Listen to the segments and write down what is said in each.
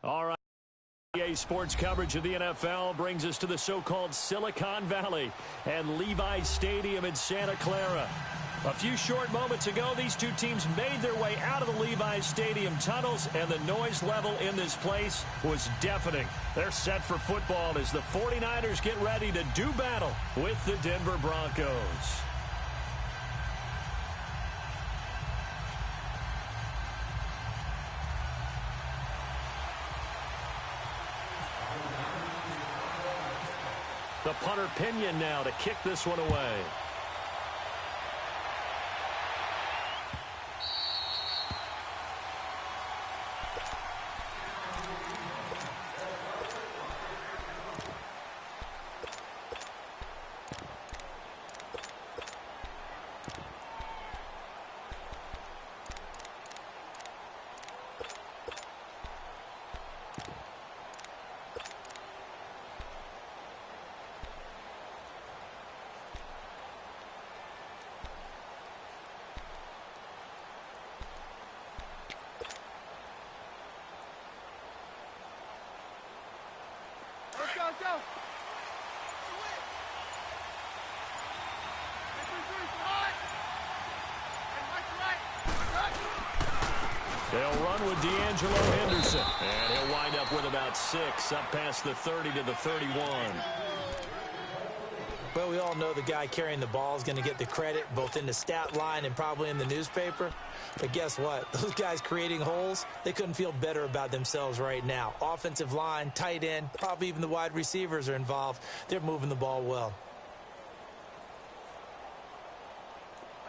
All right. EA Sports coverage of the NFL brings us to the so-called Silicon Valley and Levi's Stadium in Santa Clara. A few short moments ago, these two teams made their way out of the Levi's Stadium tunnels, and the noise level in this place was deafening. They're set for football as the 49ers get ready to do battle with the Denver Broncos. The punter Pinion now to kick this one away. Go. They'll run with D'Angelo Henderson. And he'll wind up with about 6, up past the 30 to the 31. Well, we all know the guy carrying the ball is going to get the credit, both in the stat line and probably in the newspaper. But guess what? Those guys creating holes, they couldn't feel better about themselves right now. Offensive line, tight end, probably even the wide receivers are involved. They're moving the ball well.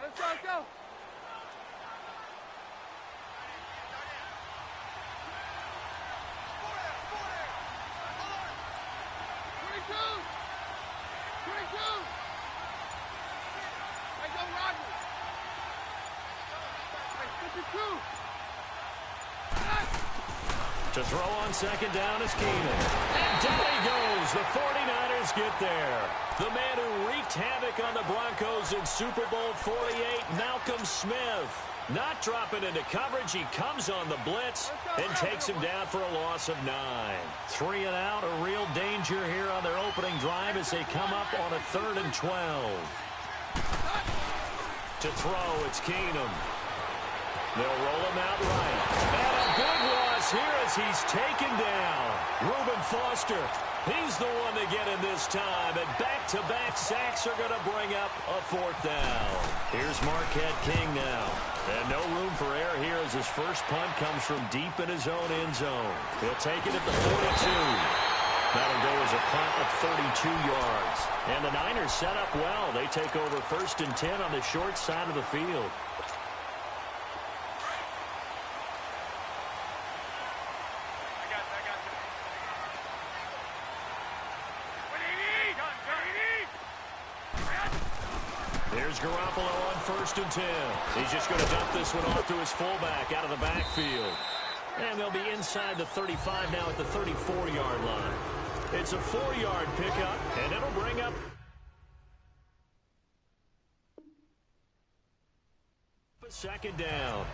Let's go. To throw on second down is Keenan. And down he goes. The 49ers get there. The man who wreaked havoc on the Broncos in Super Bowl 48, Malcolm Smith. Not dropping into coverage. He comes on the blitz and takes him down for a loss of 9. 3 and out, a real danger here on their opening drive as they come up on a 3rd and 12. To throw, it's Keenum. They'll roll him out right. And a big loss here as he's taken down. Reuben Foster, he's the one to get in this time. And back-to-back sacks are going to bring up a 4th down. Here's Marquette King now. And no room for error here as his first punt comes from deep in his own end zone. He'll take it at the 42. That'll go as a punt of 32 yards. And the Niners set up well. They take over 1st and 10 on the short side of the field. Here's Garoppolo on 1st and 10. He's just going to dump this one off to his fullback out of the backfield. And they'll be inside the 35 now at the 34-yard line. It's a 4-yard pickup, and it'll bring up a 2nd down.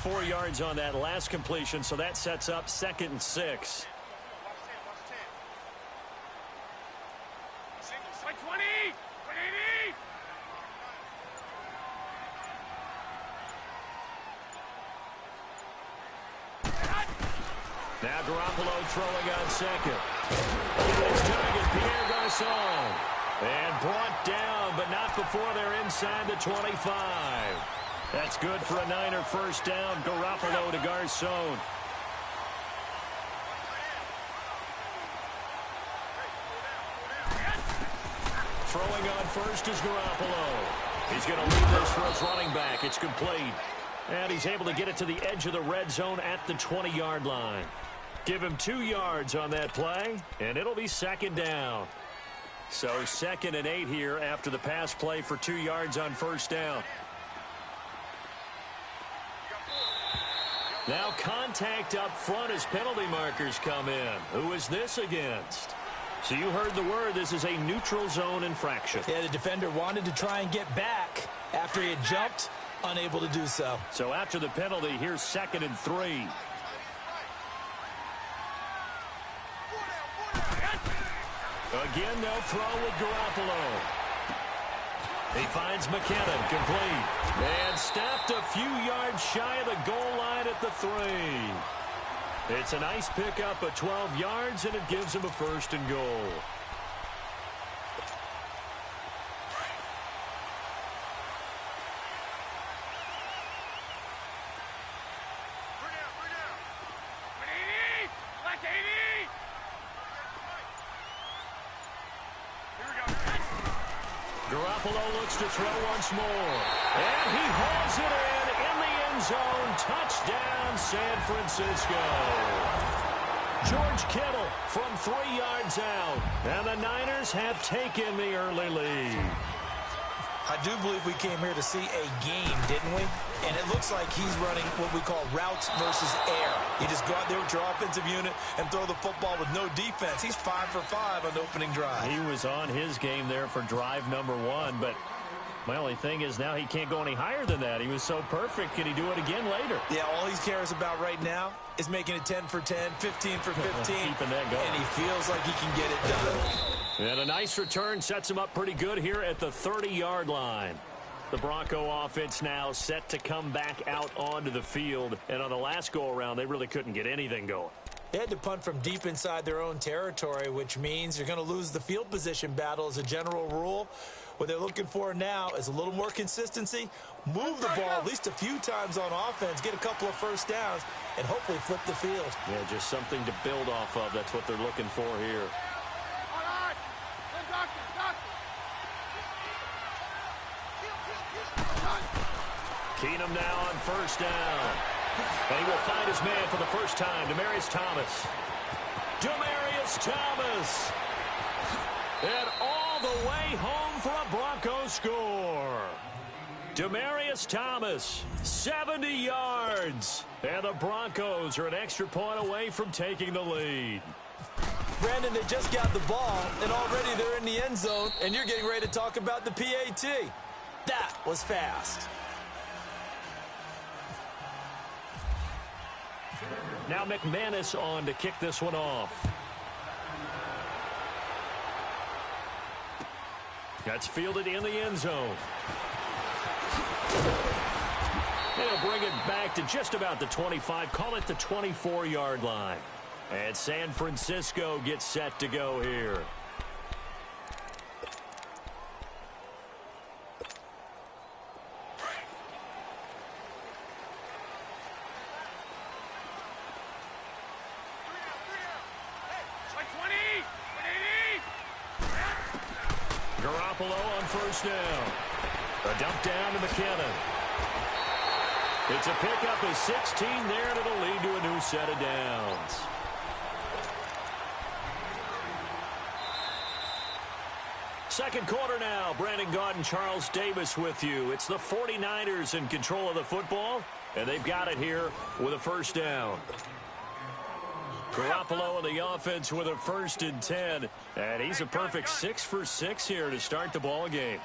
Four yards on that last completion, so that sets up 2nd and 6. Now Garoppolo throwing on 2nd. His target, Pierre Garçon. And brought down, but not before they're inside the 25. That's good for a Niner 1st down. Garoppolo to Garçon. Throwing on 1st is Garoppolo. He's going to lead this for his running back. It's complete. And he's able to get it to the edge of the red zone at the 20-yard line. Give him 2 yards on that play, and it'll be 2nd down. So 2nd and 8 here after the pass play for 2 yards on 1st down. Now contact up front as penalty markers come in. Who is this against? So you heard the word. This is a neutral zone infraction. Yeah, the defender wanted to try and get back after he had jumped, unable to do so. So after the penalty, here's 2nd and 3. Again, they'll throw with Garoppolo. He finds McKinnon, complete. And stopped a few yards shy of the goal line at the 3. It's a nice pickup of 12 yards, and it gives him a 1st and goal. Garoppolo looks to throw once more. And he hauls it in the end zone. Touchdown, San Francisco. George Kittle from 3 yards out. And the Niners have taken the early lead. I do believe we came here to see a game, didn't we? And it looks like he's running what we call routes versus air. You just go out there with your offensive unit and throw the football with no defense. He's 5 for 5 on the opening drive. He was on his game there for drive number 1, but my only thing is now he can't go any higher than that. He was so perfect. Can he do it again later? Yeah, all he cares about right now is making it 10 for 10, 15 for 15. Keeping that going. And he feels like he can get it done. And a nice return sets him up pretty good here at the 30-yard line. The Bronco offense now set to come back out onto the field. And on the last go-around, they really couldn't get anything going. They had to punt from deep inside their own territory, which means you're going to lose the field position battle as a general rule. What they're looking for now is a little more consistency, move the ball at least a few times on offense, get a couple of first downs, and hopefully flip the field. Yeah, just something to build off of. That's what they're looking for here. Keenum now on 1st down. And he will find his man for the first time, Demaryius Thomas. Demaryius Thomas. And all the way home for a Broncos score. Demaryius Thomas, 70 yards. And the Broncos are an extra point away from taking the lead. Brandon, they just got the ball, and already they're in the end zone, and you're getting ready to talk about the PAT. That was fast. Now McManus on to kick this one off. That's fielded in the end zone. They'll bring it back to just about the 25, call it the 24-yard line. And San Francisco gets set to go here. Garoppolo on 1st down. A dump down to McKinnon. It's a pickup of 16 there, and it'll lead to a new set of downs. Second quarter now. Brandon Gaudin and Charles Davis with you. It's the 49ers in control of the football, and they've got it here with a 1st down. Garoppolo in the offense with a 1st and 10. And he's a perfect 6 for 6 here to start the ball game.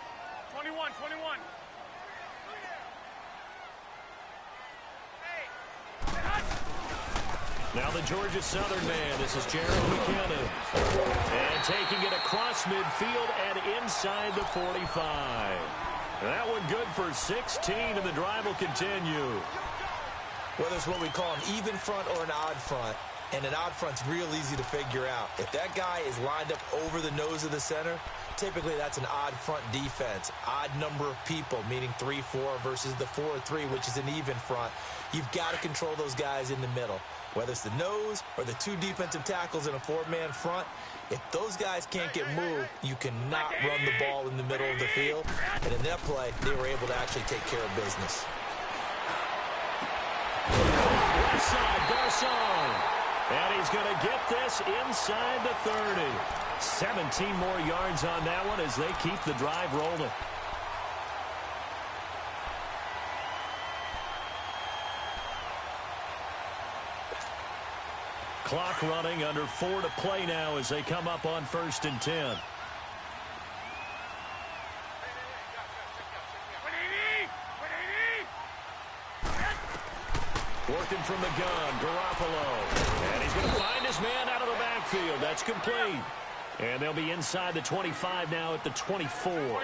21. Now the Georgia Southern man. This is Jared McKinnon. And taking it across midfield and inside the 45. That one good for 16, and the drive will continue. Whether it's what we call an even front or an odd front, and an odd front's real easy to figure out. If that guy is lined up over the nose of the center, typically that's an odd front defense. Odd number of people, meaning 3-4 versus the 4-3, which is an even front. You've got to control those guys in the middle. Whether it's the nose or the 2 defensive tackles in a 4-man front, if those guys can't get moved, you cannot run the ball in the middle of the field. And in that play, they were able to actually take care of business. Right side, Garcon. And he's going to get this inside the 30. 17 more yards on that one as they keep the drive rolling. Clock running, under 4 to play now as they come up on 1st and 10. Working from the gun, Garoppolo. And he's going to find his man out of the backfield. That's complete. And they'll be inside the 25 now at the 24. 21.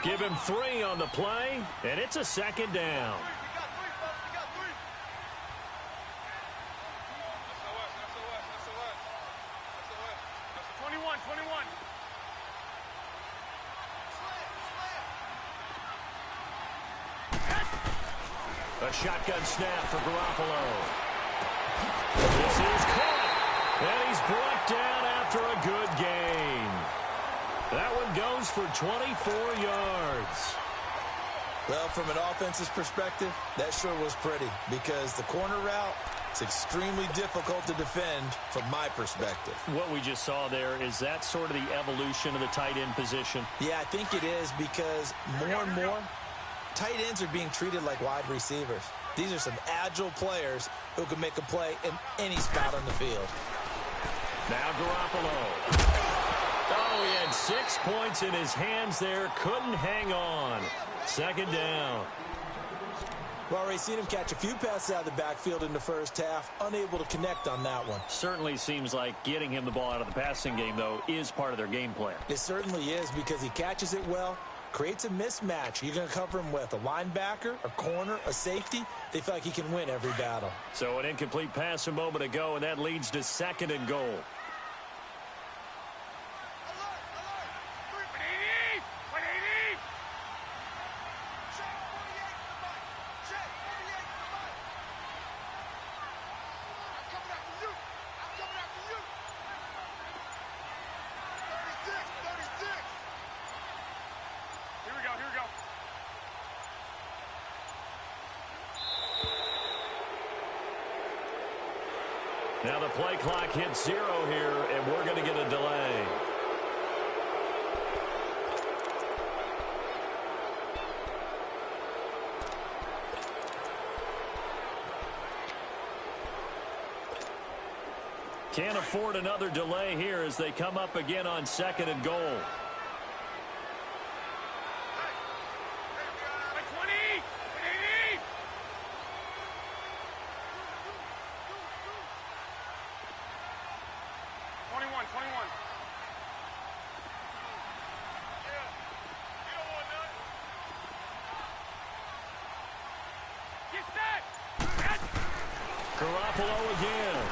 Give him 3 on the play, and it's a 2nd down. We got 3. That's 21. A shotgun snap for Garoppolo. This is caught, and he's brought down after a good gain. That one goes for 24 yards. Well, from an offensive perspective, that sure was pretty because the corner route is extremely difficult to defend from my perspective. What we just saw there, is that sort of the evolution of the tight end position? Yeah, I think it is because more and more, tight ends are being treated like wide receivers. These are some agile players who can make a play in any spot on the field. Now Garoppolo. Oh, he had 6 points in his hands there. Couldn't hang on. 2nd down. Well, already seen him catch a few passes out of the backfield in the first half. Unable to connect on that one. Certainly seems like getting him the ball out of the passing game, though, is part of their game plan. It certainly is because he catches it well, creates a mismatch. You're going to cover him with a linebacker, a corner, a safety. They feel like he can win every battle. So an incomplete pass a moment ago, and that leads to 2nd and goal. Now the play clock hits 0 here, and we're going to get a delay. Can't afford another delay here as they come up again on 2nd and goal. Garoppolo again.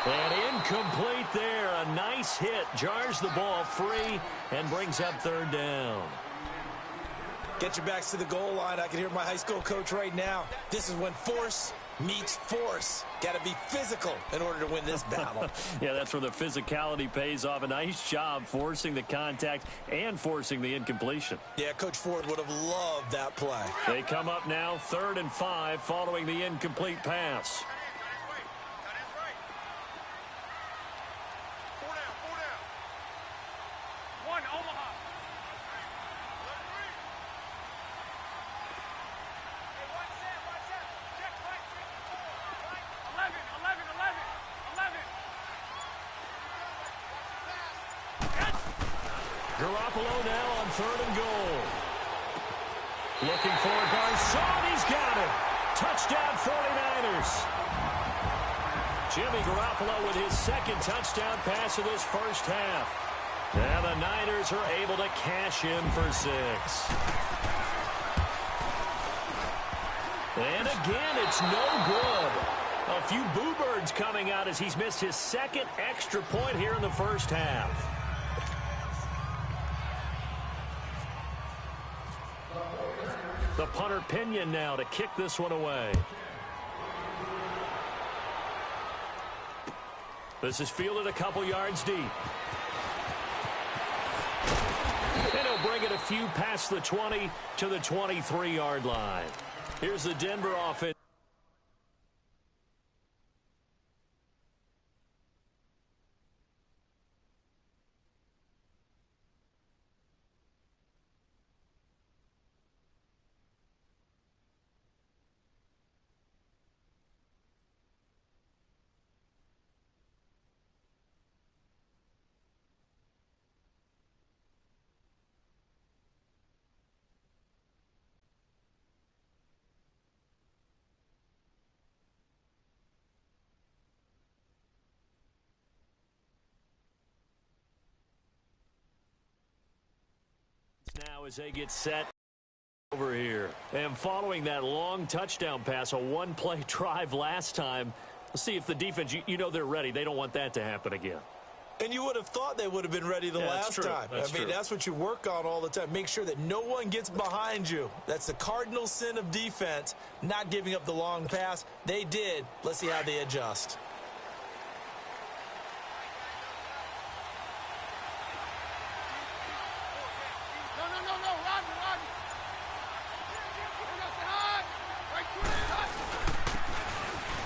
And incomplete there. A nice hit. Jars the ball free and brings up 3rd down. Get your backs to the goal line. I can hear my high school coach right now. This is when force meets force. Got to be physical in order to win this battle. Yeah, that's where the physicality pays off. A nice job forcing the contact and forcing the incompletion. Yeah, Coach Ford would have loved that play. They come up now 3rd and 5 following the incomplete pass. Garoppolo now on 3rd and goal. Looking for Garcon. He's got it. Touchdown 49ers. Jimmy Garoppolo with his 2nd touchdown pass of this first half. Now the Niners are able to cash in for 6. And again, it's no good. A few boo birds coming out as he's missed his 2nd extra point here in the first half. The punter Pinion now to kick this one away. This is fielded a couple yards deep. And he'll bring it a few past the 20 to the 23-yard line. Here's the Denver offense. Now as they get set over here. And following that long touchdown pass, a one-play drive last time, let's see if the defense, you know they're ready. They don't want that to happen again. And you would have thought they would have been ready the last time. That's what you work on all the time. Make sure that no one gets behind you. That's the cardinal sin of defense, not giving up the long pass. They did. Let's see how they adjust.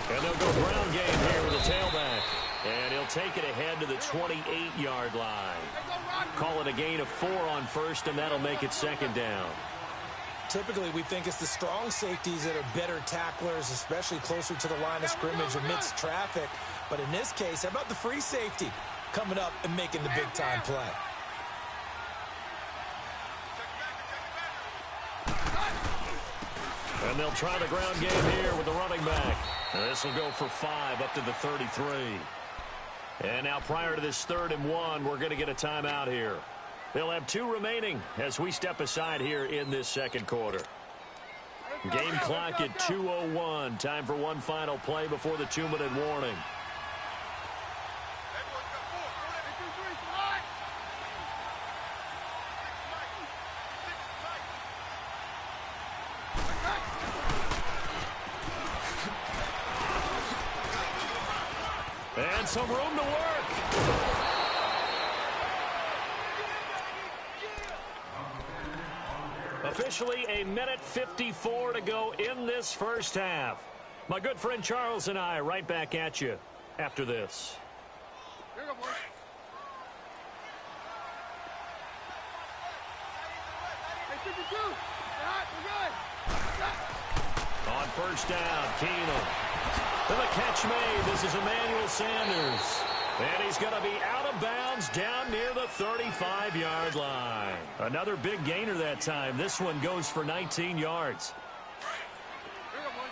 And they'll go ground game here with a tailback. And he'll take it ahead to the 28-yard line. Call it a gain of 4 on first, and that'll make it second down. Typically, we think it's the strong safeties that are better tacklers, especially closer to the line of scrimmage amidst traffic. But in this case, how about the free safety coming up and making the big-time play? And they'll try the ground game here with the running back. This will go for 5 up to the 33. And now prior to this 3rd and 1, we're going to get a timeout here. They'll have 2 remaining as we step aside here in this second quarter. Game clock at 2:01. Time for one final play before the 2-minute warning. And some room to work. Officially a minute 54 to go in this first half. My good friend Charles and I right back at you after this. Here you go, boys. Hey, 52. We're good. On first down, Keenum. And the catch made. This is Emmanuel Sanders. And he's going to be out of bounds down near the 35-yard line. Another big gainer that time. This one goes for 19 yards. Here you go, boys.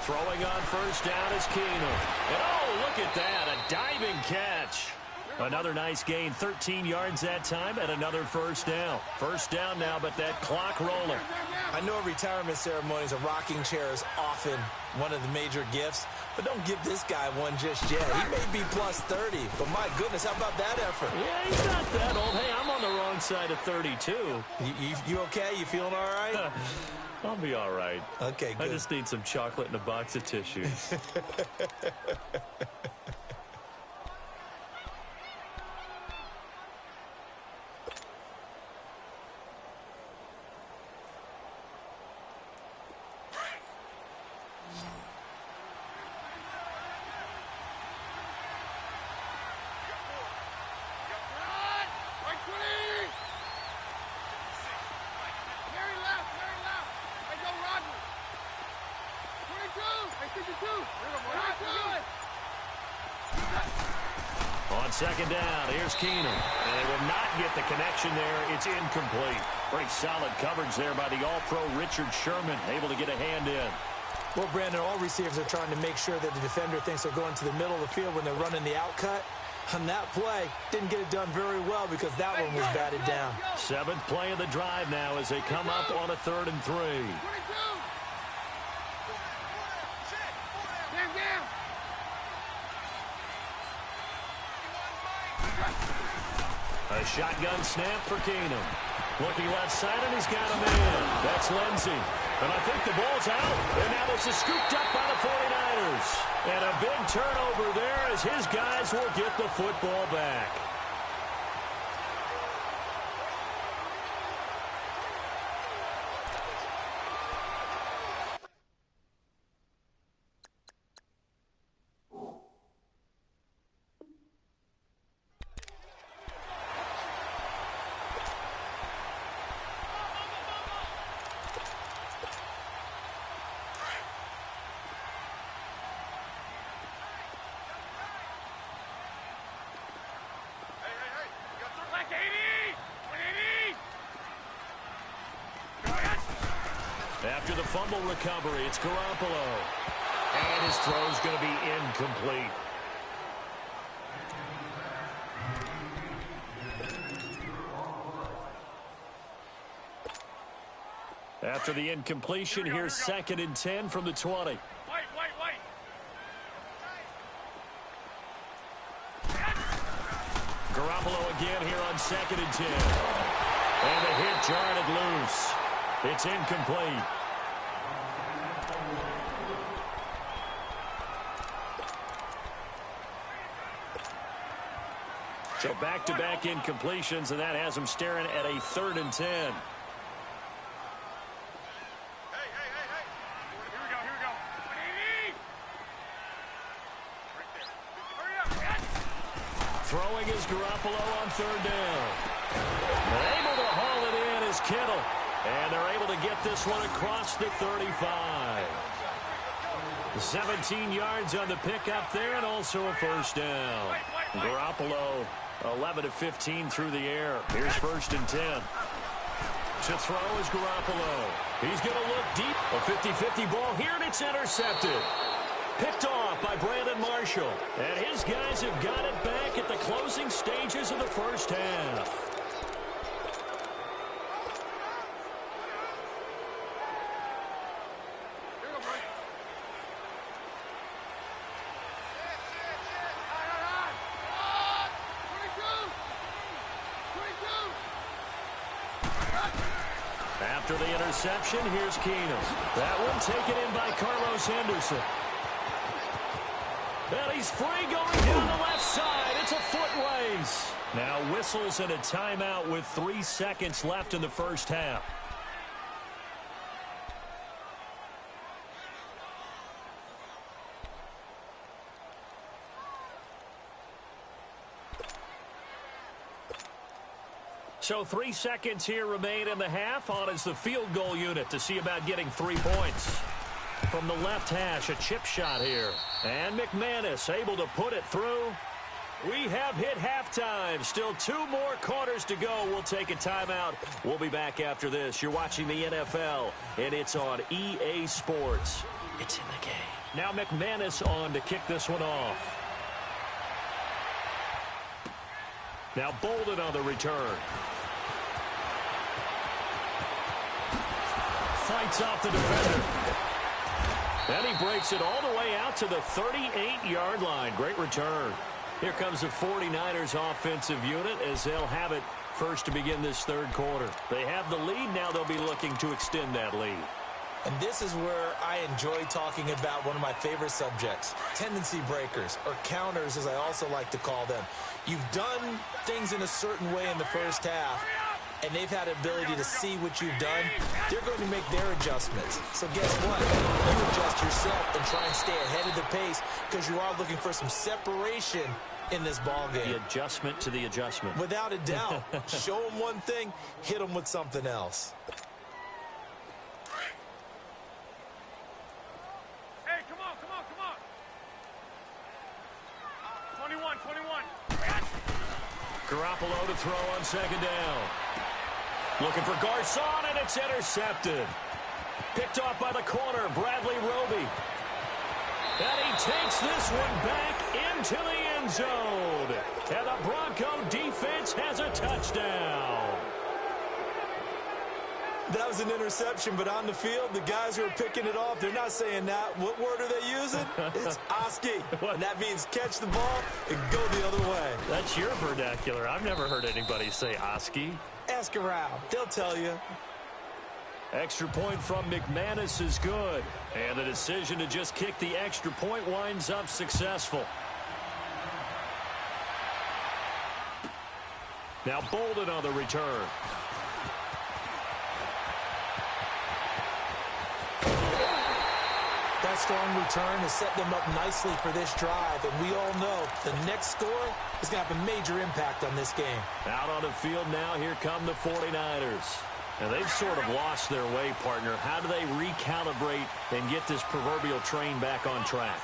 Throwing on first down is Keenum. And oh, look at that, a diving catch. Another nice gain, 13 yards that time, and another first down. First down now, but that clock rolling. I know retirement ceremonies, a rocking chair is often one of the major gifts, but don't give this guy one just yet. He may be plus 30, but my goodness, how about that effort? Yeah, he's not that old. Hey, I'm on the wrong side of 32. You okay? You feeling all right? I'll be all right. Okay, good. I just need some chocolate and a box of tissues. On second down, here's Keenum. And they will not get the connection there. It's incomplete. Pretty solid coverage there by the All-Pro Richard Sherman, able to get a hand in. Well, Brandon, all receivers are trying to make sure that the defender thinks they're going to the middle of the field when they're running the outcut. On that play, didn't get it done very well because that one was batted down. 7th play of the drive now as they come up on a 3rd and 3. A shotgun snap for Keenum. Looking left side, and he's got a man. That's Lindsey. And I think the ball's out. And now this is scooped up by the 49ers. And a big turnover there as his guys will get the football back. fumble recovery. It's Garoppolo. And his throw is going to be incomplete. After the incompletion, here's 2nd and 10 from the 20. Wait. Garoppolo again here on 2nd and 10. And the hit jarred it loose. It's incomplete. So back-to-back incompletions, and that has him staring at a 3rd and 10. Hey. Here we go. Right there. Hurry up. Throwing is Garoppolo on 3rd down. Able to haul it in is Kittle. And they're able to get this one across the 35. 17 yards on the pickup there, and also a 1st down. Garoppolo 11 of 15 through the air. Here's 1st and 10. To throw is Garoppolo. He's going to look deep. A 50-50 ball here, and it's intercepted. Picked off by Brandon Marshall. And his guys have got it back at the closing stages of the 1st half. After the interception, here's Keenum. That one taken in by Carlos Henderson. And he's free going down the left side. It's a foot race. Now whistles and a timeout with 3 seconds left in the 1st half. So 3 seconds here remain in the half. On is the field goal unit to see about getting 3 points. From the left hash, a chip shot here. And McManus able to put it through. We have hit halftime. Still 2 more quarters to go. We'll take a timeout. We'll be back after this. You're watching the NFL, and it's on EA Sports. It's in the game. Now McManus on to kick this one off. Now Bolden on the return. Fights off the defender. And he breaks it all the way out to the 38-yard line. Great return. Here comes the 49ers offensive unit as they'll have it first to begin this 3rd quarter. They have the lead. Now they'll be looking to extend that lead. And this is where I enjoy talking about one of my favorite subjects, tendency breakers, or counters as I also like to call them. You've done things in a certain way in the 1st half, and they've had the ability to see what you've done. They're going to make their adjustments. So guess what? You adjust yourself and try and stay ahead of the pace because you are looking for some separation in this ball game. The adjustment to the adjustment. Without a doubt. Show them one thing, hit them with something else. Hey, come on. 21. Garoppolo to throw on 2nd down. Looking for Garcon, and it's intercepted. Picked off by the corner, Bradley Roby. And he takes this one back into the end zone. And the Bronco defense has a touchdown. That was an interception, but on the field, the guys who are picking it off, they're not saying that. What word are they using? It's Oski. And that means catch the ball and go the other way. That's your vernacular. I've never heard anybody say Oski. Ask around. They'll tell you. Extra point from McManus is good. And the decision to just kick the extra point winds up successful. Now Bolden on the return. That strong return has set them up nicely for this drive, and we all know the next score is going to have a major impact on this game. Out on the field now, here come the 49ers. And they've sort of lost their way, partner. How do they recalibrate and get this proverbial train back on track?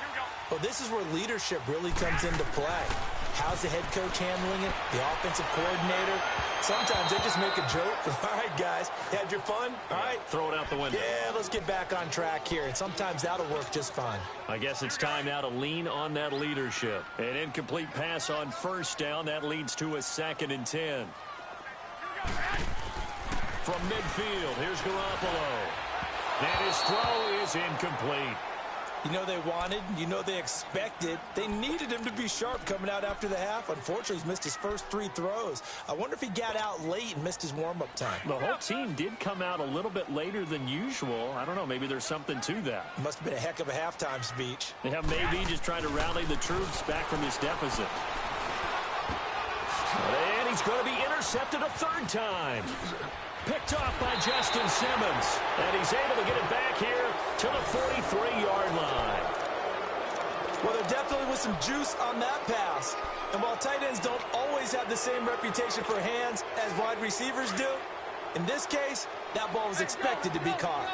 Well, this is where leadership really comes into play. How's the head coach handling it? The offensive coordinator? Sometimes they just make a joke. All right, guys, had your fun? All right. Throw it out the window. Yeah, let's get back on track here, and sometimes that'll work just fine. I guess it's time now to lean on that leadership. An incomplete pass on first down. That leads to a 2nd and 10. From midfield, here's Garoppolo. And his throw is incomplete. You know they wanted, you know they expected. They needed him to be sharp coming out after the half. Unfortunately, he's missed his first 3 throws. I wonder if he got out late and missed his warm-up time. The whole team did come out a little bit later than usual. I don't know, maybe there's something to that. Must have been a heck of a halftime speech. Yeah, maybe just trying to rally the troops back from this deficit. And he's going to be intercepted a 3rd time. Picked off by Justin Simmons. And he's able to get it back here to the 43-yard line. Well, there definitely was some juice on that pass. And while tight ends don't always have the same reputation for hands as wide receivers do, in this case, that ball was expected to be caught.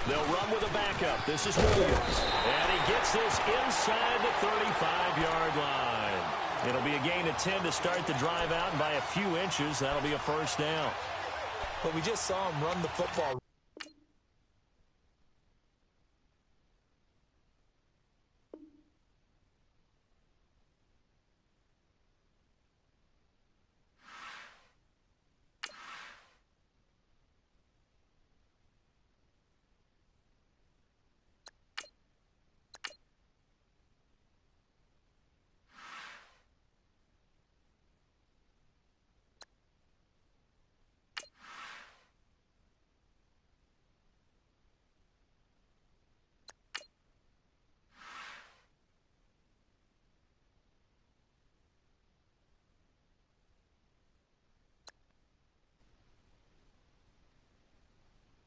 They'll run with a backup. This is Williams. And he gets this inside the 35-yard line. It'll be a gain of 10 to start the drive out, and by a few inches, that'll be a 1st down. But we just saw him run the football.